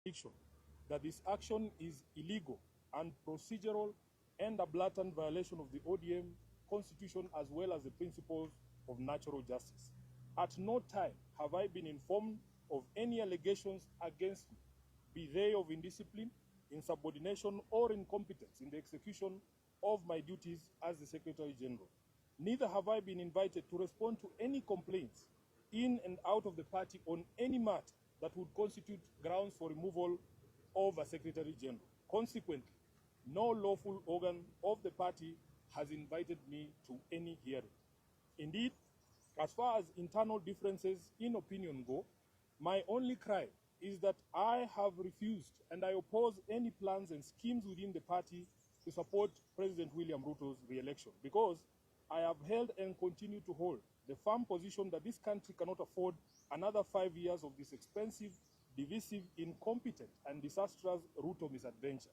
conviction that this action is illegal and procedural and a blatant violation of the ODM constitution as well as the principles of natural justice. At no time have I been informed of any allegations against me, be they of indiscipline, insubordination, or incompetence in the execution of my duties as the Secretary General. Neither have I been invited to respond to any complaints in and out of the party on any matter that would constitute grounds for removal of a Secretary General. Consequently, no lawful organ of the party has invited me to any hearing. Indeed, as far as internal differences in opinion go, my only crime is that I have refused and I oppose any plans and schemes within the party to support President William Ruto's re-election, because I have held and continue to hold the firm position that this country cannot afford another 5 years of this expensive, divisive, incompetent, and disastrous Ruto misadventure.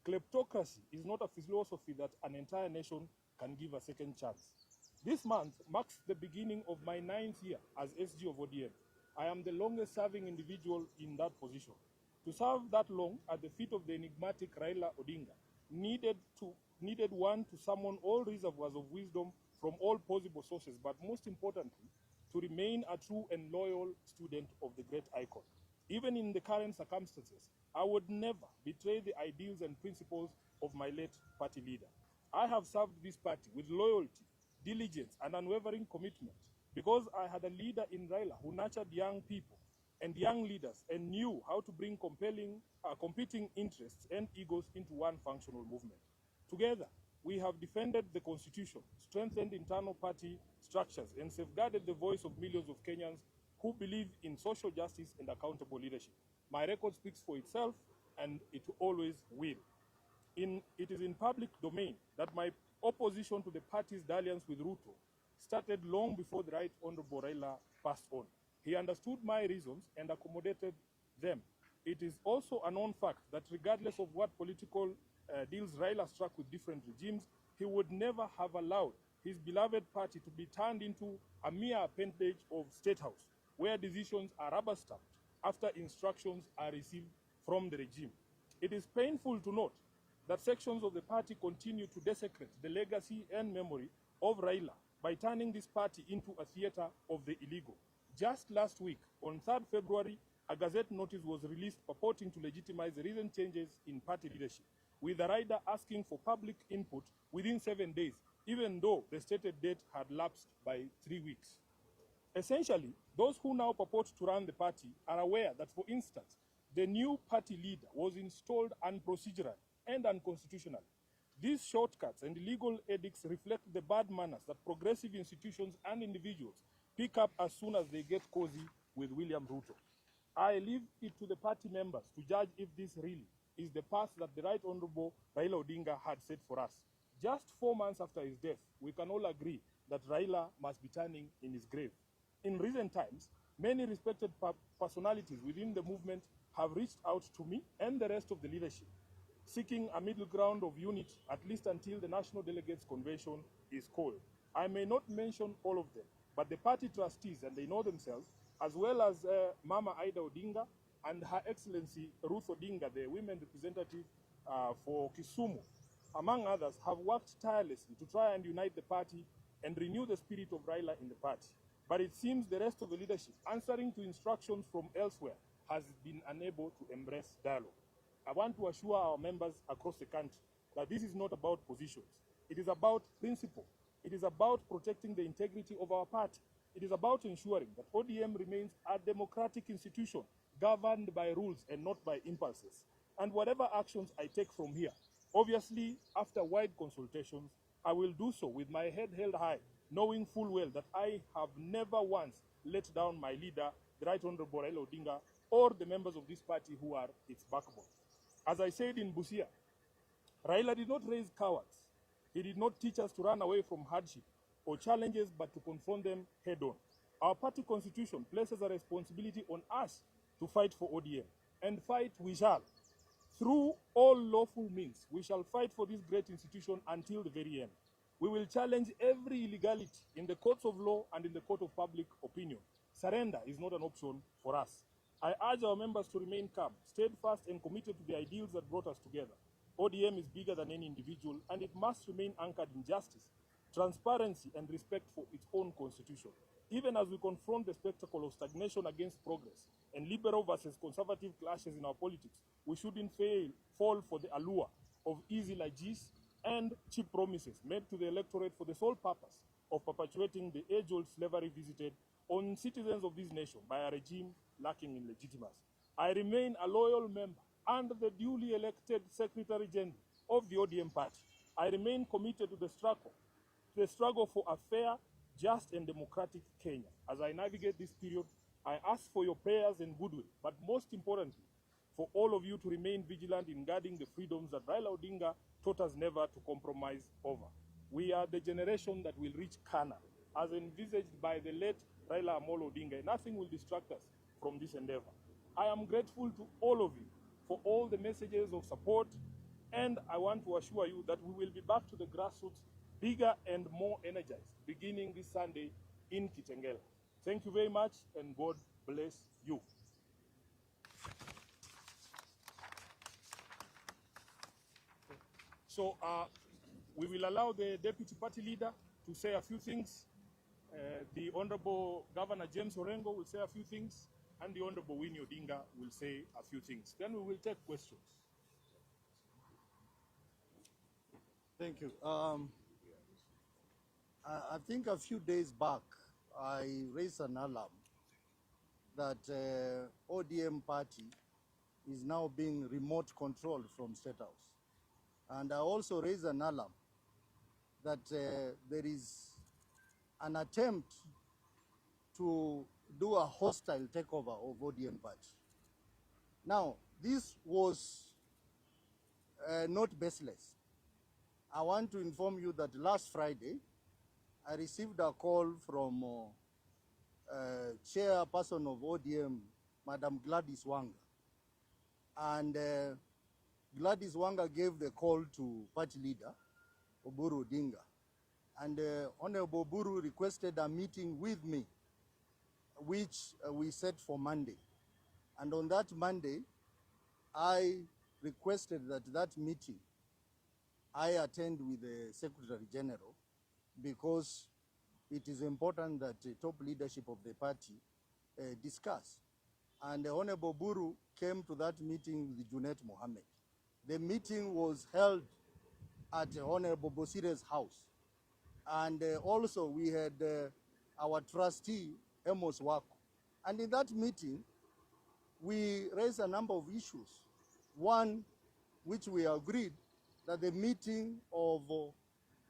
Kleptocracy is not a philosophy that an entire nation can give a second chance. This month marks the beginning of my 9th year as SG of ODM. I am the longest serving individual in that position. To serve that long at the feet of the enigmatic Raila Odinga needed one to summon all reservoirs of wisdom from all possible sources, but most importantly, to remain a true and loyal student of the great icon. Even in the current circumstances, I would never betray the ideals and principles of my late party leader. I have served this party with loyalty, diligence, and unwavering commitment because I had a leader in Raila who nurtured young people and young leaders and knew how to bring competing interests and egos into one functional movement. Together, we have defended the Constitution, strengthened internal party structures, and safeguarded the voice of millions of Kenyans who believe in social justice and accountable leadership. My record speaks for itself, and it always will. It is in public domain that my opposition to the party's dalliance with Ruto started long before the Right Honorable Raila passed on. He understood my reasons and accommodated them. It is also a known fact that regardless of what political deals Raila struck with different regimes, he would never have allowed his beloved party to be turned into a mere appendage of State House, where decisions are rubber-stamped after instructions are received from the regime. It is painful to note that sections of the party continue to desecrate the legacy and memory of Raila by turning this party into a theater of the illegal. Just last week, on 3rd February, a Gazette notice was released purporting to legitimize the recent changes in party leadership, with the rider asking for public input within 7 days, even though the stated date had lapsed by 3 weeks. Essentially, those who now purport to run the party are aware that, for instance, the new party leader was installed unprocedural and unconstitutional. These shortcuts and illegal edicts reflect the bad manners that progressive institutions and individuals pick up as soon as they get cozy with William Ruto. I leave it to the party members to judge if this really is the path that the Right Honorable Raila Odinga had set for us. Just 4 months after his death, we can all agree that Raila must be turning in his grave. In recent times, many respected personalities within the movement have reached out to me and the rest of the leadership, seeking a middle ground of unity, at least until the National Delegates Convention is called. I may not mention all of them, but the party trustees, and they know themselves, as well as Mama Ida Odinga and Her Excellency Ruth Odinga, the women representative for Kisumu, among others, have worked tirelessly to try and unite the party and renew the spirit of Raila in the party. But it seems the rest of the leadership, answering to instructions from elsewhere, has been unable to embrace dialogue. I want to assure our members across the country that this is not about positions. It is about principle. It is about protecting the integrity of our party. It is about ensuring that ODM remains a democratic institution governed by rules and not by impulses. And whatever actions I take from here, obviously after wide consultations, I will do so with my head held high, knowing full well that I have never once let down my leader, the Right Honorable Raila Odinga, or the members of this party who are its backbone. As I said in Busia, Raila did not raise cowards. He did not teach us to run away from hardship or challenges, but to confront them head-on. Our party constitution places a responsibility on us to fight for ODM, and fight we shall. Through all lawful means, we shall fight for this great institution until the very end. We will challenge every illegality in the courts of law and in the court of public opinion. Surrender is not an option for us. I urge our members to remain calm, steadfast, and committed to the ideals that brought us together. ODM is bigger than any individual, and it must remain anchored in justice, transparency, and respect for its own constitution. Even as we confront the spectacle of stagnation against progress and liberal versus conservative clashes in our politics, we shouldn't fall for the allure of easy largesse and cheap promises made to the electorate for the sole purpose of perpetuating the age-old slavery visited on citizens of this nation by a regime lacking in legitimacy. I remain a loyal member and the duly elected Secretary General of the ODM party. I remain committed to the struggle for a fair, just, and democratic Kenya. As I navigate this period, I ask for your prayers and goodwill, but most importantly, for all of you to remain vigilant in guarding the freedoms that Raila Odinga taught us never to compromise over. We are the generation that will reach Kana, as envisaged by the late Raila Amolo Odinga. Nothing will distract us from this endeavor. I am grateful to all of you for all the messages of support, and I want to assure you that we will be back to the grassroots bigger and more energized, beginning this Sunday in Kitengela. Thank you very much, and God bless you. So we will allow the Deputy Party Leader to say a few things. The Honorable Governor James Orengo will say a few things, and the Honorable Winnie Odinga will say a few things. Then we will take questions. Thank you. I think a few days back, I raised an alarm that ODM party is now being remote controlled from State House. And I also raised an alarm that there is an attempt to do a hostile takeover of ODM party. Now, this was not baseless. I want to inform you that last Friday, I received a call from chairperson of ODM, Madam Gladys Wanga. And Gladys Wanga gave the call to party leader, Oburu Odinga. And Honorable Oburu requested a meeting with me, which we set for Monday. And on that Monday, I requested that meeting I attend with the Secretary General, because it is important that the top leadership of the party discuss. And Honorable Oburu came to that meeting with Junet Mohammed. The meeting was held at Honorable Bosire's house. And also we had our trustee, Amos Wako. And in that meeting, we raised a number of issues. One, which we agreed that the meeting of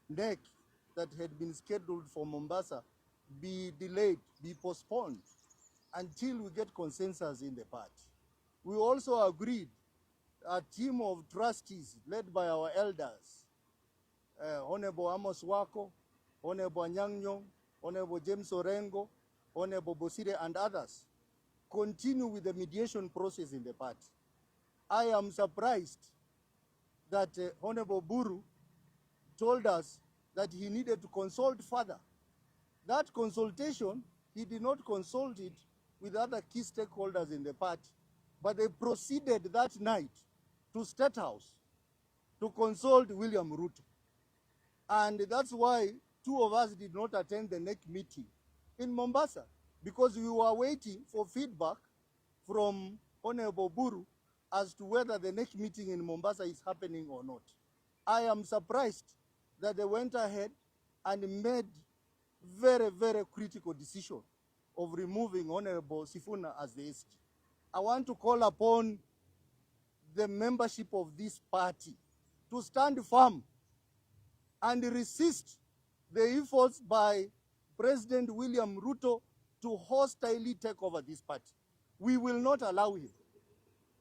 NEC that had been scheduled for Mombasa be delayed, be postponed until we get consensus in the party. We also agreed a team of trustees led by our elders, Honorable Amos Wako, Honorable Nyang'nyong, Honorable James Orengo, Honorable Bosire, and others, continue with the mediation process in the party. I am surprised that Honorable Buru told us that he needed to consult further. That consultation, he did not consult it with other key stakeholders in the party, but they proceeded that night to State House to consult William Ruto. And that's why two of us did not attend the next meeting in Mombasa, because we were waiting for feedback from Honorable Buru as to whether the next meeting in Mombasa is happening or not. I am surprised that they went ahead and made very, very critical decision of removing Honorable Sifuna as the SG. I want to call upon the membership of this party to stand firm and resist the efforts by President William Ruto to hostilely take over this party. We will not allow him.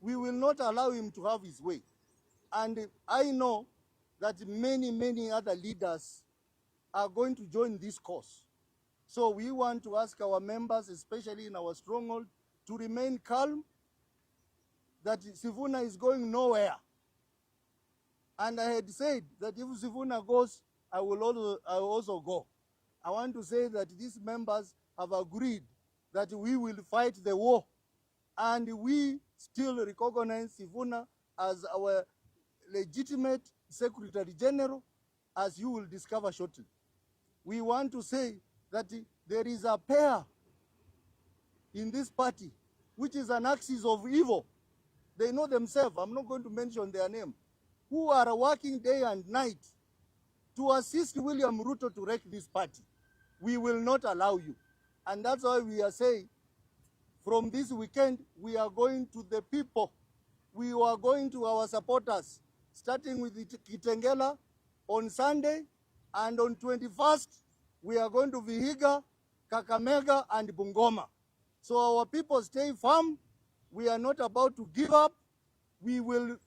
We will not allow him to have his way. And I know that many, many other leaders are going to join this cause. So we want to ask our members, especially in our stronghold, to remain calm, that Sifuna is going nowhere. And I had said that if Sifuna goes, I will also go. I want to say that these members have agreed that we will fight the war and we still recognize Sifuna as our legitimate Secretary General, as you will discover shortly. We want to say that there is a pair in this party which is an axis of evil. They know themselves, I'm not going to mention their name, who are working day and night to assist William Ruto to wreck this party. We will not allow you. And that's why we are saying, from this weekend, we are going to the people. We are going to our supporters, starting with Kitengela on Sunday, and on 21st, we are going to Vihiga, Kakamega, and Bungoma. So our people stay firm. We are not about to give up. We will